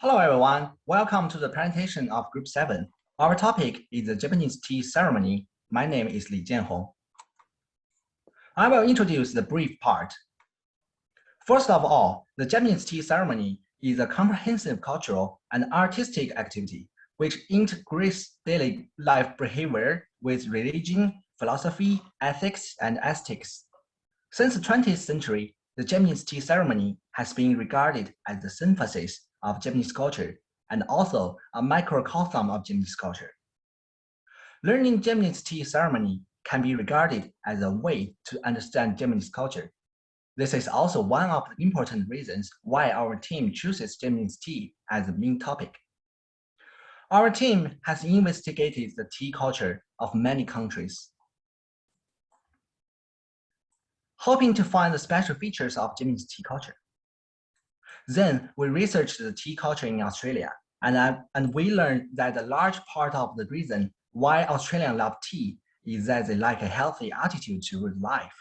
Hello everyone, welcome to the presentation of Group 7. Our topic is the Japanese tea ceremony. My name is Li Jianhong. I will introduce the brief part. First of all, the Japanese tea ceremony is a comprehensive cultural and artistic activity which integrates daily life behavior with religion, philosophy, ethics, and aesthetics. Since the 20th century, the Japanese tea ceremony has been regarded as the synthesis of Japanese culture and also a microcosm of Japanese culture. Learning Japanese tea ceremony can be regarded as a way to understand Japanese culture. This is also one of the important reasons why our team chooses Japanese tea as the main topic. Our team has investigated the tea culture of many countries, hoping to find the special features of Japanese tea culture. Then we researched the tea culture in Australia, and we learned that a large part of the reason why Australians love tea is that they like a healthy attitude toward life.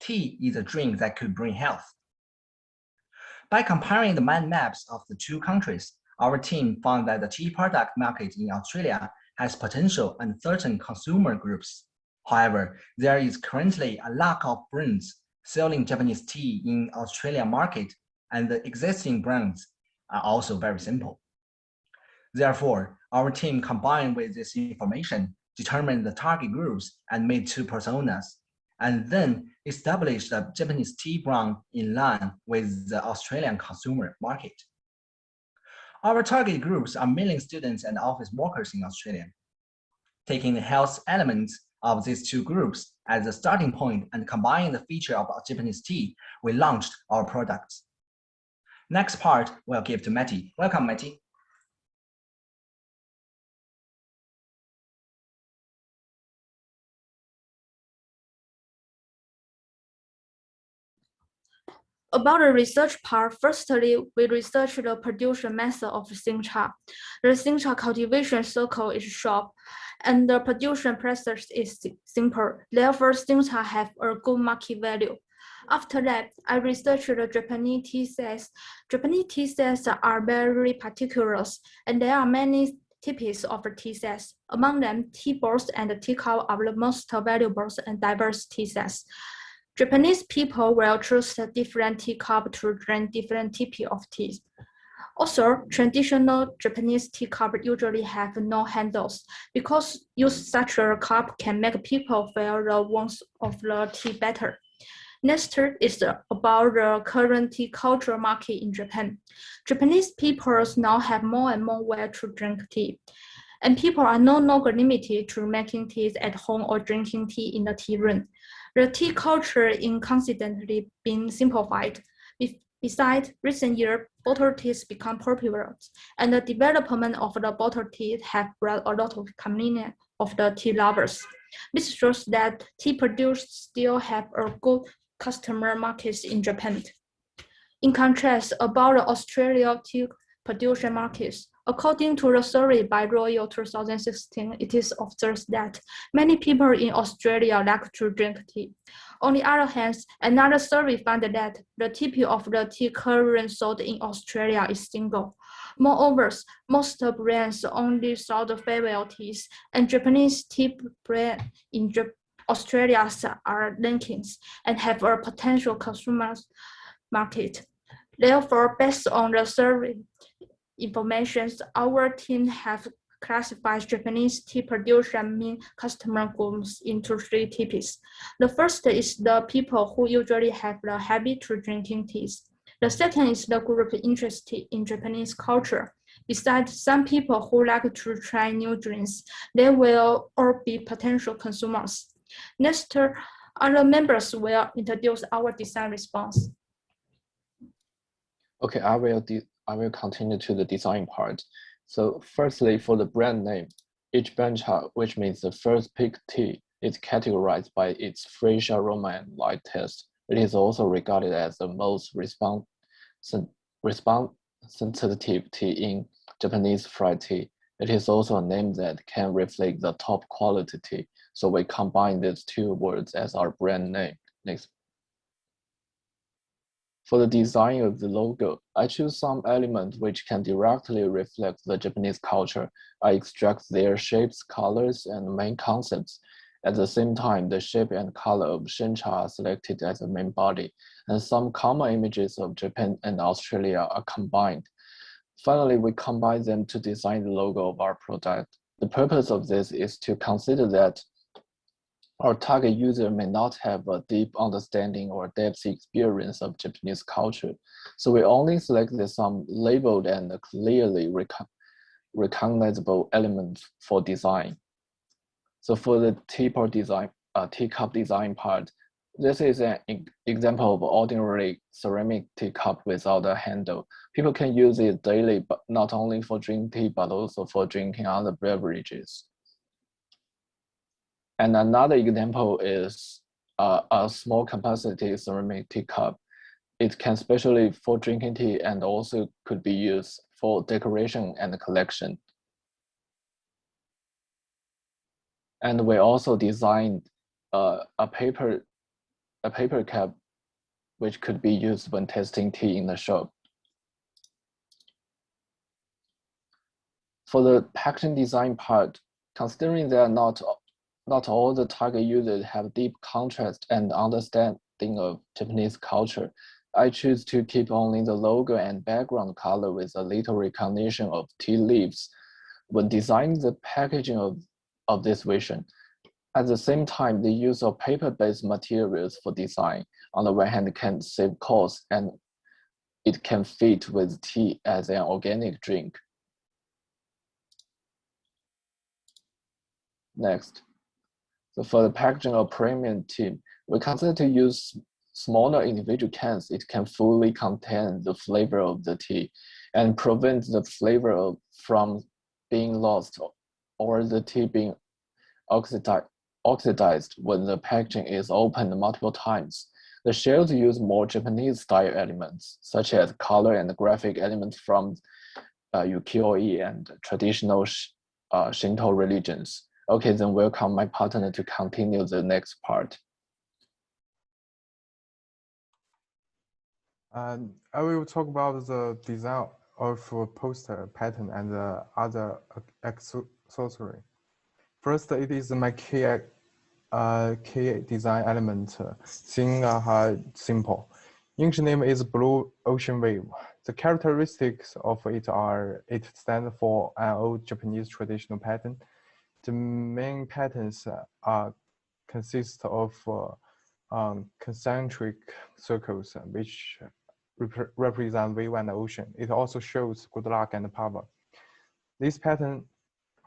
Tea is a drink that could bring health. By comparing the mind maps of the two countries, our team found that the tea product market in Australia has potential and certain consumer groups. However, there is currently a lack of brands selling Japanese tea in Australian market, and the existing brands are also very simple. Therefore, our team combined with this information, determined the target groups and made two personas, and then established a Japanese tea brand in line with the Australian consumer market. Our target groups are mainly students and office workers in Australia. Taking the health elements of these two groups as a starting point and combining the feature of Japanese tea, we launched our products. Next part, we'll give to Matty. Welcome, Matty. About the research part, firstly, we researched the production method of Xingcha. The Xingcha cultivation cycle is short, and the production process is simple. Therefore, Xingcha have a good market value. After that, I researched the Japanese tea sets. Japanese tea sets are very particular, and there are many types of tea sets. Among them, tea bowls and tea cup are the most valuable and diverse tea sets. Japanese people will choose a different tea cup to drink different types of tea. Also, traditional Japanese tea cup usually have no handles because use such a cup can make people feel the warmth of the tea better. Next is about the current tea culture market in Japan. Japanese people now have more and more ways to drink tea, and people are no longer limited to making tea at home or drinking tea in the tea room. The tea culture is constantly being simplified. Besides, recent years, bottled teas become popular, and the development of the bottled tea have brought a lot of convenience of the tea lovers. This shows that tea producers still have a good customer markets in Japan. In contrast, about the Australia tea production markets, according to the survey by Royal 2016, it is observed that many people in Australia like to drink tea. On the other hand, another survey found that the type of the tea currently sold in Australia is single. Moreover, most brands only sell the farewell teas, and Japanese tea brands in Australia are rankings and have a potential consumer market. Therefore, based on the survey information, our team have classified Japanese tea production main customer groups into three types. The first is the people who usually have the habit to drinking teas. The second is the group interested in Japanese culture. Besides some people who like to try new drinks, they will all be potential consumers. Next, other members will introduce our design response. Okay, I will continue to the design part. So firstly, for the brand name, each bencha, which means the first pick tea, is categorized by its fresh aroma and light taste. It is also regarded as the most sensitive tea in Japanese fried tea. It is also a name that can reflect the top quality tea. So we combine these two words as our brand name. Next. For the design of the logo, I choose some element which can directly reflect the Japanese culture. I extract their shapes, colors, and main concepts. At the same time, the shape and color of Shencha are selected as the main body, and some common images of Japan and Australia are combined. Finally, we combine them to design the logo of our product. The purpose of this is to consider that our target user may not have a deep understanding or depth experience of Japanese culture. So we only select some labeled and clearly recognizable elements for design. So for the teapot design, teacup design part, this is an example of ordinary ceramic teacup without a handle. People can use it daily, but not only for drinking tea, but also for drinking other beverages. And another example is a small capacity ceramic teacup. It can especially for drinking tea and also could be used for decoration and collection. And we also designed a paper cap which could be used when testing tea in the shop. For the packaging design part, considering that not all the target users have deep contrast and understanding of Japanese culture, I choose to keep only the logo and background color with a little recognition of tea leaves when designing the packaging of this vision. At the same time, the use of paper-based materials for design, on the one hand, can save costs and it can fit with tea as an organic drink. Next. So for the packaging of premium tea, we consider to use smaller individual cans. It can fully contain the flavor of the tea and prevent the flavor from being lost or the tea being oxidized when the packaging is opened multiple times. The shells use more Japanese style elements, such as color and graphic elements from ukiyo-e and traditional Shinto religions. Okay, then welcome my partner to continue the next part. I will talk about the design of a poster, pattern, and other accessory. First, it is my key design element, simple. English name is Blue Ocean Wave. The characteristics of it are, it stands for an old Japanese traditional pattern. The main patterns consist of concentric circles, which represent wave and ocean. It also shows good luck and power. This pattern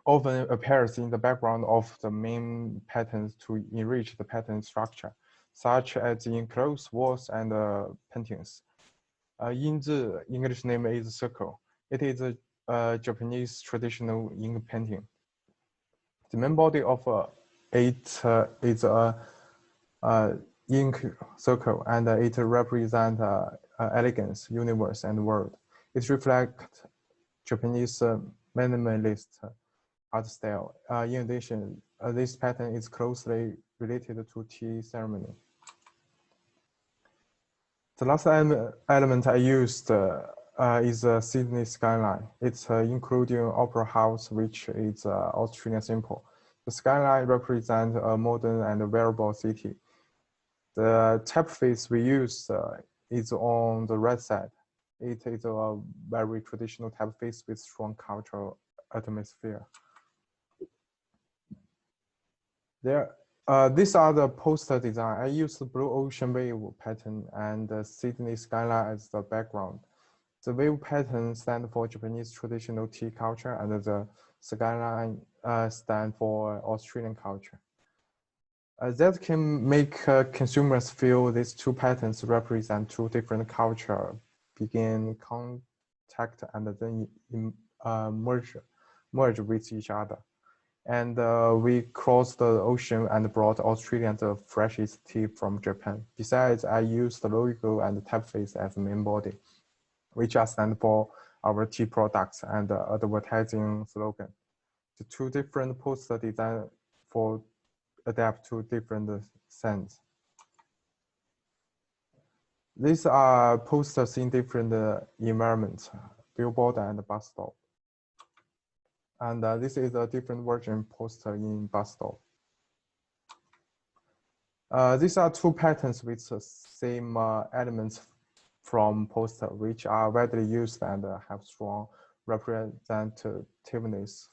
often appears in the background of the main patterns to enrich the pattern structure, such as in clothes, walls, and paintings. Yin Zi, English name is circle. It is a Japanese traditional ink painting. The main body of it is a ink circle, and it represents elegance, universe, and world. It reflects Japanese minimalist art style. In addition, this pattern is closely related to tea ceremony. The last element I used is a Sydney skyline. It's including Opera House, which is Australian symbol. The skyline represents a modern and wearable city. The typeface we use is on the right side. It is a very traditional typeface with strong cultural atmosphere. These are the poster design. I used the Blue Ocean Wave pattern and the Sydney skyline as the background. The wave pattern stands for Japanese traditional tea culture, and the skyline stands for Australian culture. That can make consumers feel these two patterns represent two different cultures, begin contact, and then merge with each other. And we crossed the ocean and brought Australia the freshest tea from Japan. Besides, I used the logo and the typeface as the main body, which stand for our tea products and advertising slogan. The two different poster design for adapt to different scents. These are posters in different environments, billboard and bus stop. And this is a different version poster in bus stop. These are two patterns with the same elements from poster, which are widely used and have strong representativeness.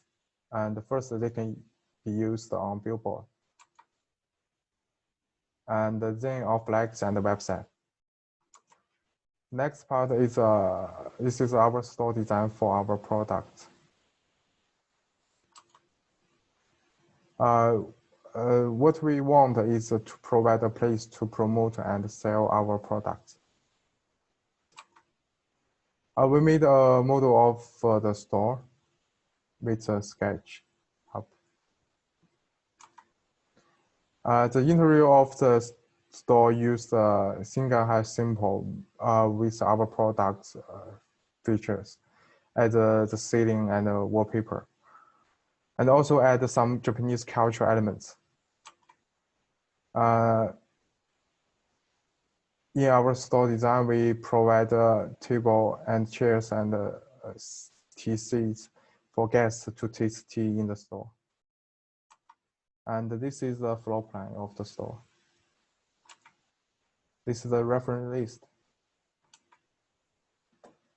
And first, they can be used on billboard. And then on flags and the website. Next part is this is our store design for our products. What we want is to provide a place to promote and sell our products. We made a model of the store with a sketch. The interior of the store used a single height symbol with our products features at the ceiling and the wallpaper, and also add some Japanese cultural elements. In our store design, we provide a table and chairs and tea seats for guests to taste tea in the store. And this is the floor plan of the store. This is the reference list.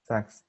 Thanks.